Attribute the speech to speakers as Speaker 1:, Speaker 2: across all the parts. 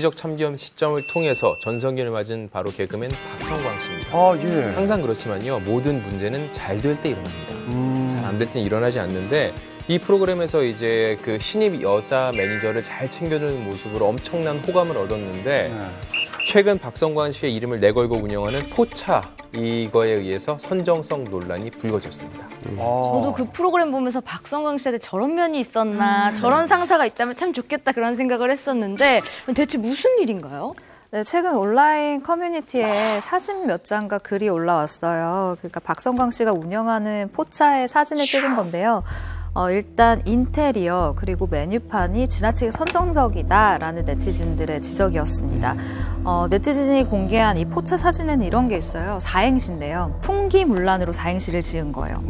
Speaker 1: 적 참견 시점을 통해서 전성기를 맞은 바로 개그맨 박성광 씨입니다.
Speaker 2: 아, 예.
Speaker 1: 항상 그렇지만요, 모든 문제는 잘 될 때 일어납니다. 잘 안 될 때는 일어나지 않는데, 이 프로그램에서 이제 그 신입 여자 매니저를 잘 챙겨주는 모습으로 엄청난 호감을 얻었는데, 최근 박성광 씨의 이름을 내걸고 운영하는 포차, 이거에 의해서 선정성 논란이 불거졌습니다.
Speaker 3: 저도 그 프로그램 보면서 박성광 씨한테 저런 면이 있었나, 저런 상사가 있다면 참 좋겠다 그런 생각을 했었는데 대체 무슨 일인가요?
Speaker 4: 네, 최근 온라인 커뮤니티에 사진 몇 장과 글이 올라왔어요. 그러니까 박성광 씨가 운영하는 포차의 사진을 찍은 건데요. 일단 인테리어 그리고 메뉴판이 지나치게 선정적이다라는 네티즌들의 지적이었습니다. 네티즌이 공개한 이 포차 사진에는 이런 게 있어요. 사행시인데요. 풍기문란으로 사행시를 지은 거예요.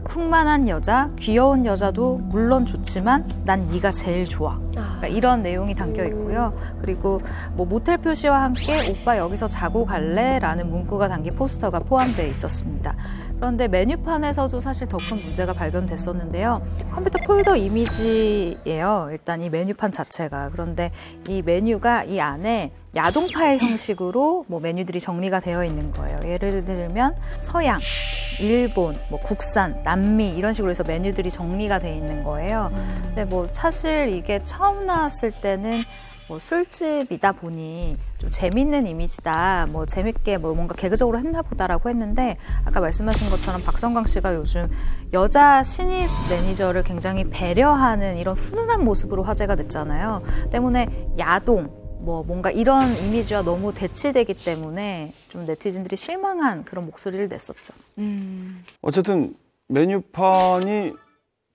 Speaker 4: 풍만한 여자, 귀여운 여자도 물론 좋지만 난 네가 제일 좋아. 그러니까 이런 내용이 담겨 있고요. 그리고 뭐 모텔 표시와 함께 오빠 여기서 자고 갈래라는 문구가 담긴 포스터가 포함되어 있었습니다. 그런데 메뉴판에서도 사실 더 큰 문제가 발견됐었는데요. 컴퓨터 폴더 이미지예요. 일단 이 메뉴판 자체가. 그런데 이 메뉴가 이 안에 야동 파일 형식으로 뭐 메뉴들이 정리가 되어 있는 거예요. 예를 들면 서양, 일본, 뭐 국산, 남미 이런 식으로 해서 메뉴들이 정리가 되어 있는 거예요. 근데 뭐 사실 이게 처음 나왔을 때는 뭐 술집이다 보니 좀 재밌는 이미지다, 뭐 재밌게 뭐 뭔가 개그적으로 했나 보다라고 했는데, 아까 말씀하신 것처럼 박성광 씨가 요즘 여자 신입 매니저를 굉장히 배려하는 이런 훈훈한 모습으로 화제가 됐잖아요. 때문에 야동, 뭐 뭔가 이런 이미지와 너무 대치되기 때문에 좀 네티즌들이 실망한 그런 목소리를 냈었죠.
Speaker 2: 어쨌든 메뉴판이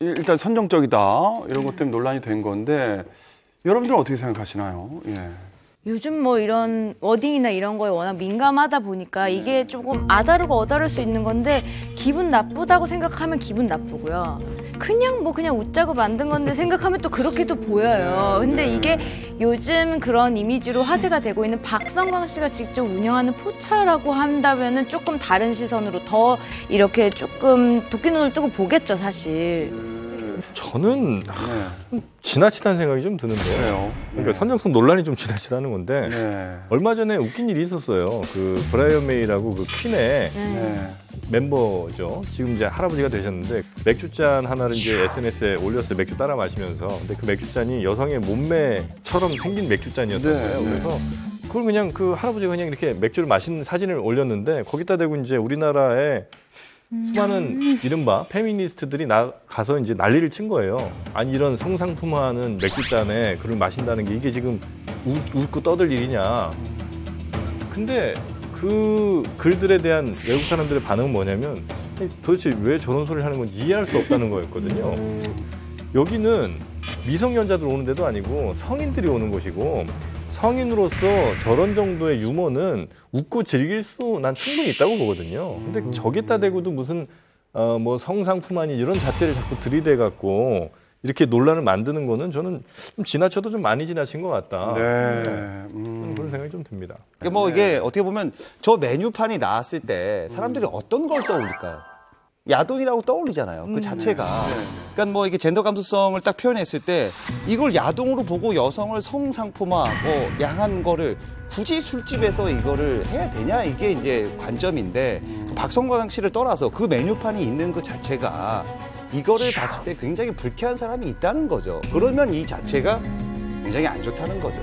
Speaker 2: 일단 선정적이다 이런 것 때문에 논란이 된 건데, 여러분들은 어떻게 생각하시나요? 예.
Speaker 3: 요즘 뭐 이런 워딩이나 이런 거에 워낙 민감하다 보니까 이게 조금 아다르고 어다를 수 있는 건데, 기분 나쁘다고 생각하면 기분 나쁘고요. 그냥 웃자고 만든 건데 생각하면 또 그렇게도 보여요. 근데 이게 요즘 그런 이미지로 화제가 되고 있는 박성광 씨가 직접 운영하는 포차라고 한다면은 조금 다른 시선으로 더 이렇게 조금 도끼 눈을 뜨고 보겠죠, 사실.
Speaker 5: 저는 좀 지나치다는 생각이 좀 드는데요.
Speaker 2: 그래요.
Speaker 5: 그러니까 선정성 논란이 좀 지나치다는 건데, 얼마 전에 웃긴 일이 있었어요. 그 브라이언 메이라고 그 퀸의 멤버죠. 지금 이제 할아버지가 되셨는데, 맥주잔 하나를 이제 SNS에 올렸어요. 맥주 따라 마시면서. 근데 그 맥주잔이 여성의 몸매처럼 생긴 맥주잔이었던 거예요. 그래서 그걸 그냥 그 할아버지가 그냥 이렇게 맥주를 마시는 사진을 올렸는데, 거기다 대고 이제 우리나라에 수많은 이른바 페미니스트들이 가서 이제 난리를 친 거예요. 아니, 이런 성상품화하는 맥주잔에 그걸 마신다는 게 이게 지금 웃고 떠들 일이냐. 근데 그 글들에 대한 외국 사람들의 반응은 뭐냐면, 도대체 왜 저런 소리를 하는 건지 이해할 수 없다는 거였거든요. 여기는 미성년자들 오는 데도 아니고 성인들이 오는 곳이고, 성인으로서 저런 정도의 유머는 웃고 즐길 수 난 충분히 있다고 보거든요. 근데 저기다 대고도 무슨 뭐 성상품 아닌 이런 잣대를 자꾸 들이대갖고 이렇게 논란을 만드는 거는 저는 좀 지나쳐도 좀 많이 지나친 것 같다. 그런 생각이 좀 듭니다.
Speaker 6: 그러니까 뭐 이게 어떻게 보면 저 메뉴판이 나왔을 때 사람들이 어떤 걸 떠올릴까요? 야동이라고 떠올리잖아요. 그 자체가. 그러니까 뭐 이게 젠더 감수성을 딱 표현했을 때 이걸 야동으로 보고 여성을 성상품화, 뭐 야한 거를 굳이 술집에서 이거를 해야 되냐, 이게 이제 관점인데, 박성광 씨를 떠나서 그 메뉴판이 있는 그 자체가 이거를 봤을 때 굉장히 불쾌한 사람이 있다는 거죠. 그러면 이 자체가 굉장히 안 좋다는 거죠.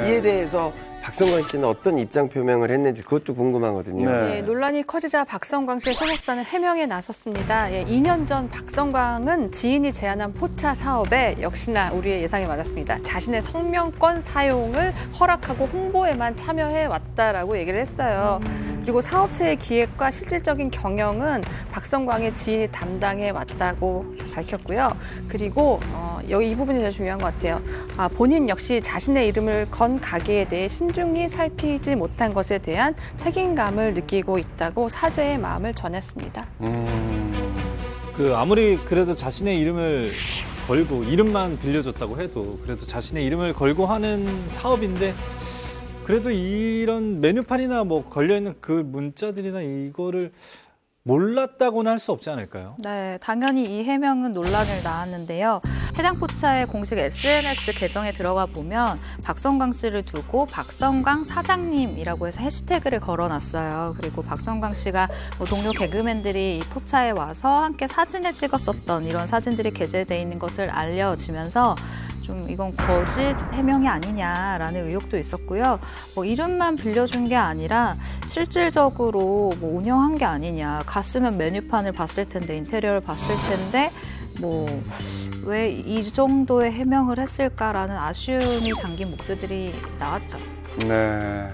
Speaker 7: 이에 대해서 박성광 씨는 어떤 입장 표명을 했는지 그것도 궁금하거든요.
Speaker 8: 네, 논란이 커지자 박성광 씨의 소속사는 해명에 나섰습니다. 2년 전 박성광은 지인이 제안한 포차 사업에 역시나 우리의 예상이 맞았습니다. 자신의 성명권 사용을 허락하고 홍보에만 참여해 왔다라고 얘기를 했어요. 그리고 사업체의 기획과 실질적인 경영은 박성광의 지인이 담당해 왔다고 밝혔고요. 그리고 여기 이 부분이 제일 중요한 것 같아요. 본인 역시 자신의 이름을 건 가게에 대해 신중히 살피지 못한 것에 대한 책임감을 느끼고 있다고 사죄의 마음을 전했습니다.
Speaker 9: 그 아무리 그래도 자신의 이름을 걸고 이름만 빌려줬다고 해도 그래도 자신의 이름을 걸고 하는 사업인데, 그래도 이런 메뉴판이나 뭐 걸려있는 그 문자들이나 이거를 몰랐다고는 할 수 없지 않을까요?
Speaker 4: 네, 당연히 이 해명은 논란을 낳았는데요. 해당 포차의 공식 SNS 계정에 들어가 보면 박성광 씨를 두고 박성광 사장님이라고 해서 해시태그를 걸어놨어요. 그리고 박성광 씨가 뭐 동료 개그맨들이 이 포차에 와서 함께 사진을 찍었었던 이런 사진들이 게재돼 있는 것을 알려지면서 좀 이건 거짓 해명이 아니냐라는 의혹도 있었고요. 뭐 이름만 빌려준 게 아니라 실질적으로 뭐 운영한 게 아니냐. 갔으면 메뉴판을 봤을 텐데, 인테리어를 봤을 텐데 뭐 왜 이 정도의 해명을 했을까라는 아쉬움이 담긴 목소리들이 나왔죠.
Speaker 2: 네.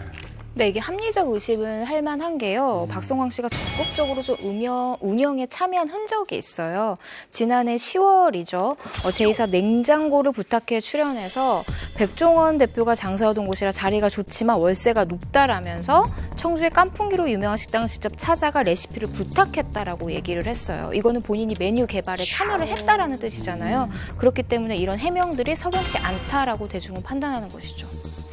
Speaker 3: 네, 이게 합리적 의심은 할 만한 게요. 박성광 씨가 적극적으로 좀 운영에 참여한 흔적이 있어요. 지난해 10월이죠. 제2사 냉장고를 부탁해 출연해서 백종원 대표가 장사하던 곳이라 자리가 좋지만 월세가 높다라면서 청주의 깐풍기로 유명한 식당을 직접 찾아가 레시피를 부탁했다라고 얘기를 했어요. 이거는 본인이 메뉴 개발에 참여를 했다라는 뜻이잖아요. 그렇기 때문에 이런 해명들이 석연치 않다라고 대중은 판단하는 것이죠.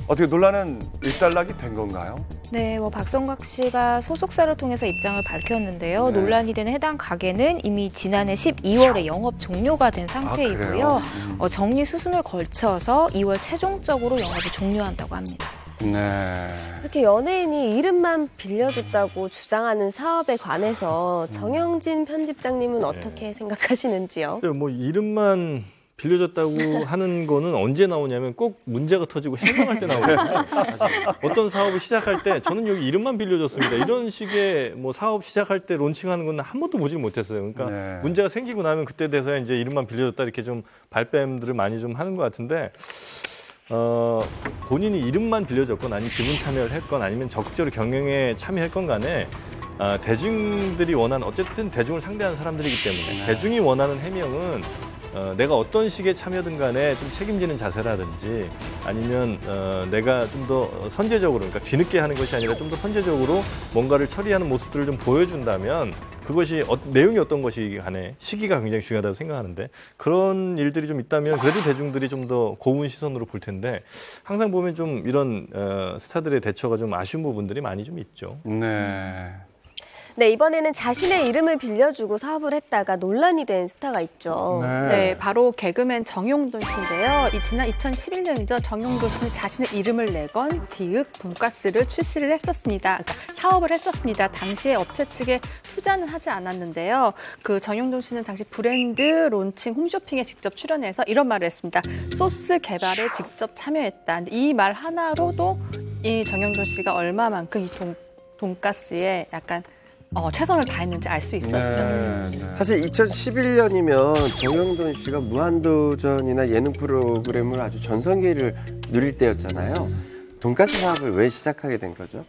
Speaker 2: 어떻게 논란은 일단락이 된 건가요?
Speaker 3: 네, 박성광 씨가 소속사를 통해서 입장을 밝혔는데요.
Speaker 2: 네.
Speaker 3: 논란이 되는 해당 가게는 이미 지난해 12월에 영업 종료가 된 상태이고요. 정리 수순을 걸쳐서 2월 최종적으로 영업을 종료한다고 합니다.
Speaker 2: 네.
Speaker 10: 이렇게 연예인이 이름만 빌려줬다고 주장하는 사업에 관해서 정영진 편집장님은 어떻게 생각하시는지요?
Speaker 5: 뭐 이름만 빌려줬다고 하는 거는 언제 나오냐면 꼭 문제가 터지고 해명할 때 나오거든요. 어떤 사업을 시작할 때 저는 여기 이름만 빌려줬습니다. 이런 식의 뭐 사업 시작할 때 론칭하는 건 한 번도 보질 못했어요. 그러니까
Speaker 2: 네.
Speaker 5: 문제가 생기고 나면 그때 돼서야 이제 이름만 빌려줬다 이렇게 좀 발뺌들을 많이 좀 하는 것 같은데 본인이 이름만 빌려줬건 아니면 지분 참여를 했건 아니면 적극적으로 경영에 참여했건 간에 대중들이 원하는 어쨌든 대중을 상대하는 사람들이기 때문에 대중이 원하는 해명은 내가 어떤 식의 참여든 간에 좀 책임지는 자세라든지 아니면 내가 좀 더 선제적으로 그러니까 뒤늦게 하는 것이 아니라 좀 더 선제적으로 뭔가를 처리하는 모습들을 좀 보여준다면 그것이 내용이 어떤 것이 간에 시기가 굉장히 중요하다고 생각하는데 그런 일들이 좀 있다면 그래도 대중들이 좀 더 고운 시선으로 볼 텐데 항상 보면 좀 이런 스타들의 대처가 좀 아쉬운 부분들이 많이 좀 있죠.
Speaker 2: 네.
Speaker 10: 네, 이번에는 자신의 이름을 빌려주고 사업을 했다가 논란이 된 스타가 있죠.
Speaker 8: 네, 바로 개그맨 정용돈 씨인데요. 지난 2011년이죠. 정용돈 씨는 자신의 이름을 내건 디귿 돈가스를 출시를 했었습니다. 그러니까 사업을 했었습니다. 당시에 업체 측에 투자는 하지 않았는데요. 그 정용돈 씨는 당시 브랜드 론칭 홈쇼핑에 직접 출연해서 이런 말을 했습니다. 소스 개발에 직접 참여했다. 이 말 하나로도 이 정용돈 씨가 얼마만큼 이 돈가스에 약간 최선을 다했는지 알 수 있었죠.
Speaker 2: 네, 네.
Speaker 7: 사실 2011년이면 정영돈 씨가 무한도전이나 예능 프로그램을 아주 전성기를 누릴 때였잖아요. 돈가스 사업을 왜 시작하게 된 거죠?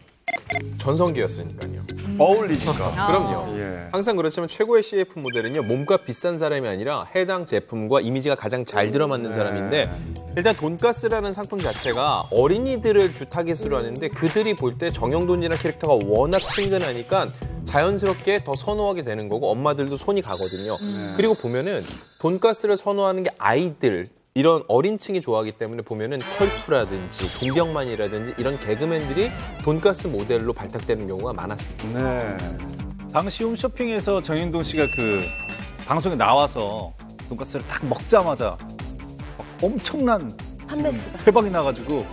Speaker 1: 전성기였으니까요.
Speaker 2: 어울리니까.
Speaker 1: 그럼요.
Speaker 2: 예.
Speaker 1: 항상 그렇지만 최고의 CF 모델은요, 몸값 비싼 사람이 아니라 해당 제품과 이미지가 가장 잘 들어맞는 사람인데, 일단 돈가스라는 상품 자체가 어린이들을 주 타깃으로 하는데 그들이 볼 때 정영돈이라는 캐릭터가 워낙 친근하니까 자연스럽게 더 선호하게 되는 거고 엄마들도 손이 가거든요. 그리고 보면은 돈가스를 선호하는 게 아이들, 이런 어린 층이 좋아하기 때문에 보면은 컬투라든지 김병만이라든지 이런 개그맨들이 돈가스 모델로 발탁되는 경우가 많았습니다.
Speaker 2: 네.
Speaker 9: 당시 홈쇼핑에서 정영돈 씨가 그 방송에 나와서 돈가스를 딱 먹자마자 막 엄청난
Speaker 10: 판매 수가
Speaker 9: 대박이 나가지고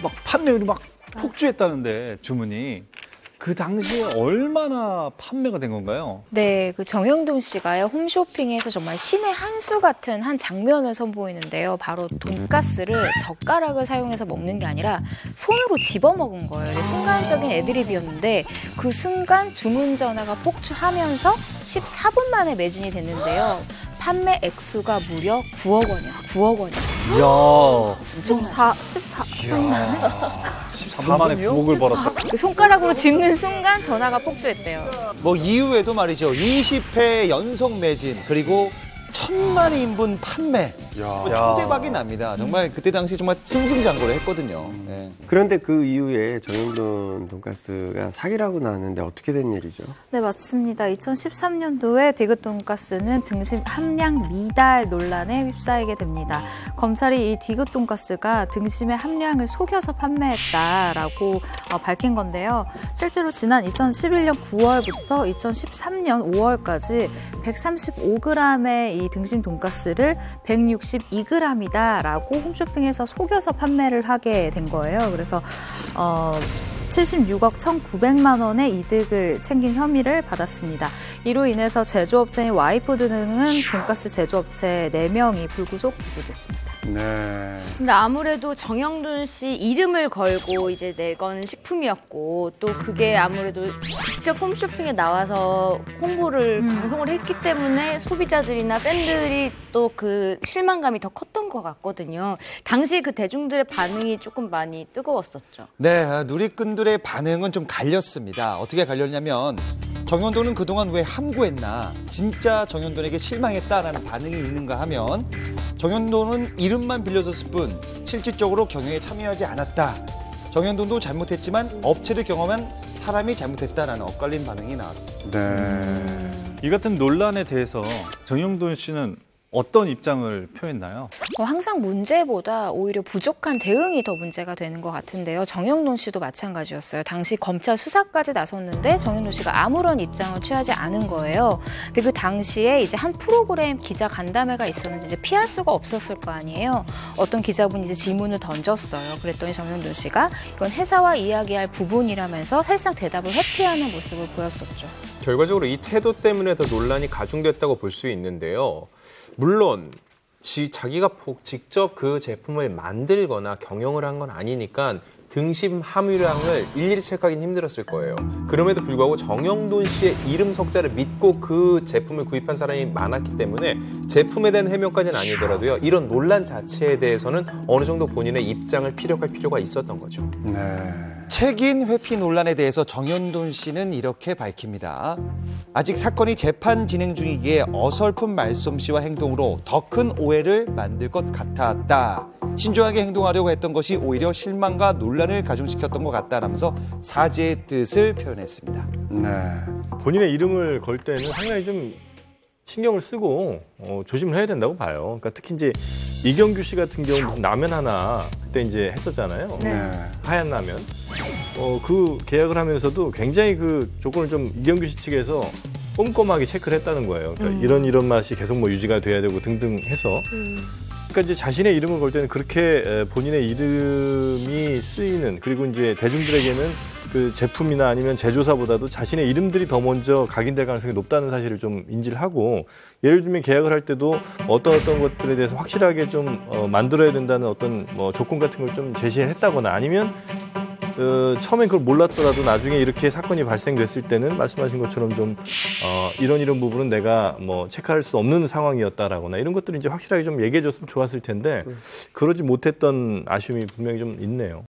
Speaker 9: 막 판매율이 막 폭주했다는데 주문이 그 당시에 얼마나 판매가 된 건가요?
Speaker 3: 네, 그 정영돈 씨가요, 홈쇼핑에서 정말 신의 한 수 같은 한 장면을 선보이는데요. 바로 돈가스를 젓가락을 사용해서 먹는 게 아니라 손으로 집어먹은 거예요. 순간적인 애드립이었는데 그 순간 주문 전화가 폭주하면서 14분 만에 매진이 됐는데요. 판매 액수가 무려 9억 원이었어요. 9억 원이었어요.
Speaker 9: 이야.
Speaker 4: 14분 만에?
Speaker 9: 14분 만에 9억을 벌었다.
Speaker 3: 그 손가락으로 짚는 순간 전화가 폭주했대요.
Speaker 6: 뭐 이후에도 말이죠. 20회 연속 매진 그리고 1000만 인분 판매. 뭐 초대박이 납니다. 정말 그때 당시 정말 승승장구를 했거든요. 네.
Speaker 7: 그런데 그 이후에 정영돈 돈가스가 사기라고 나왔는데 어떻게 된 일이죠?
Speaker 4: 네, 맞습니다. 2013년도에 디귿 돈가스는 등심 함량 미달 논란에 휩싸이게 됩니다. 검찰이 이 디귿 돈가스가 등심의 함량을 속여서 판매했다라고 밝힌 건데요. 실제로 지난 2011년 9월부터 2013년 5월까지 135g의 이 이 등심 돈가스를 162g이다라고 홈쇼핑에서 속여서 판매를 하게 된 거예요. 그래서 76억 1,900만 원의 이득을 챙긴 혐의를 받았습니다. 이로 인해서 제조업체인 와이푸드 등은 돈가스 제조업체 4명이 불구속 기소됐습니다.
Speaker 2: 네.
Speaker 3: 근데 아무래도 정영돈 씨 이름을 걸고 이제 내건 식품이었고 또 그게 아무래도 직접 홈쇼핑에 나와서 홍보를 방송을 했기 때문에 소비자들이나 팬들이 또 그 실망감이 더 컸던 것 같거든요. 당시 그 대중들의 반응이 조금 많이 뜨거웠었죠.
Speaker 6: 네, 누리꾼들의 반응은 좀 갈렸습니다. 어떻게 갈렸냐면 정현돈은 그동안 왜 함구했나, 진짜 정현돈에게 실망했다라는 반응이 있는가 하면 정현돈은 이름만 빌려줬을 뿐 실질적으로 경영에 참여하지 않았다. 정현돈도 잘못했지만 업체를 경험한 사람이 잘못했다라는 엇갈린 반응이 나왔습니다.
Speaker 2: 네.
Speaker 9: 이 같은 논란에 대해서 정영돈 씨는 어떤 입장을 표했나요?
Speaker 11: 항상 문제보다 오히려 부족한 대응이 더 문제가 되는 것 같은데요. 정영돈 씨도 마찬가지였어요. 당시 검찰 수사까지 나섰는데 정영돈 씨가 아무런 입장을 취하지 않은 거예요. 근데 그 당시에 이제 한 프로그램 기자 간담회가 있었는데 이제 피할 수가 없었을 거 아니에요. 어떤 기자분이 이제 질문을 던졌어요. 그랬더니 정영돈 씨가 이건 회사와 이야기할 부분이라면서 사실상 대답을 회피하는 모습을 보였었죠.
Speaker 1: 결과적으로 이 태도 때문에 더 논란이 가중됐다고 볼 수 있는데요. 물론 자기가 직접 그 제품을 만들거나 경영을 한 건 아니니까 등심 함유량을 일일이 체크하기는 힘들었을 거예요. 그럼에도 불구하고 정영돈 씨의 이름 석자를 믿고 그 제품을 구입한 사람이 많았기 때문에 제품에 대한 해명까지는 아니더라도요. 이런 논란 자체에 대해서는 어느 정도 본인의 입장을 피력할 필요가 있었던 거죠.
Speaker 2: 네.
Speaker 6: 책임 회피 논란에 대해서 정현돈 씨는 이렇게 밝힙니다. 아직 사건이 재판 진행 중이기에 어설픈 말솜씨와 행동으로 더 큰 오해를 만들 것 같았다. 신중하게 행동하려고 했던 것이 오히려 실망과 논란을 가중시켰던 것 같다라면서 사죄의 뜻을 표현했습니다.
Speaker 2: 네.
Speaker 5: 본인의 이름을 걸 때는 상당히 좀 신경을 쓰고 조심을 해야 된다고 봐요. 그러니까 특히 이제 이경규 씨 같은 경우 무슨 라면 하나 그때 이제 했었잖아요.
Speaker 2: 네.
Speaker 5: 하얀 라면. 그 계약을 하면서도 굉장히 그 조건을 좀 이경규 씨 측에서 꼼꼼하게 체크를 했다는 거예요. 그러니까 이런 맛이 계속 뭐 유지가 돼야 되고 등등 해서. 그러니까 이제 자신의 이름을 걸 때는 그렇게 본인의 이름이 쓰이는, 그리고 이제 대중들에게는 그 제품이나 아니면 제조사보다도 자신의 이름들이 더 먼저 각인될 가능성이 높다는 사실을 좀 인지를 하고, 예를 들면 계약을 할 때도 어떤 것들에 대해서 확실하게 좀 만들어야 된다는 어떤 뭐 조건 같은 걸 좀 제시를 했다거나, 아니면 처음엔 그걸 몰랐더라도 나중에 이렇게 사건이 발생됐을 때는 말씀하신 것처럼 좀 이런 부분은 내가 뭐 체크할 수 없는 상황이었다라거나 이런 것들을 이제 확실하게 좀 얘기해줬으면 좋았을 텐데 그러지 못했던 아쉬움이 분명히 좀 있네요.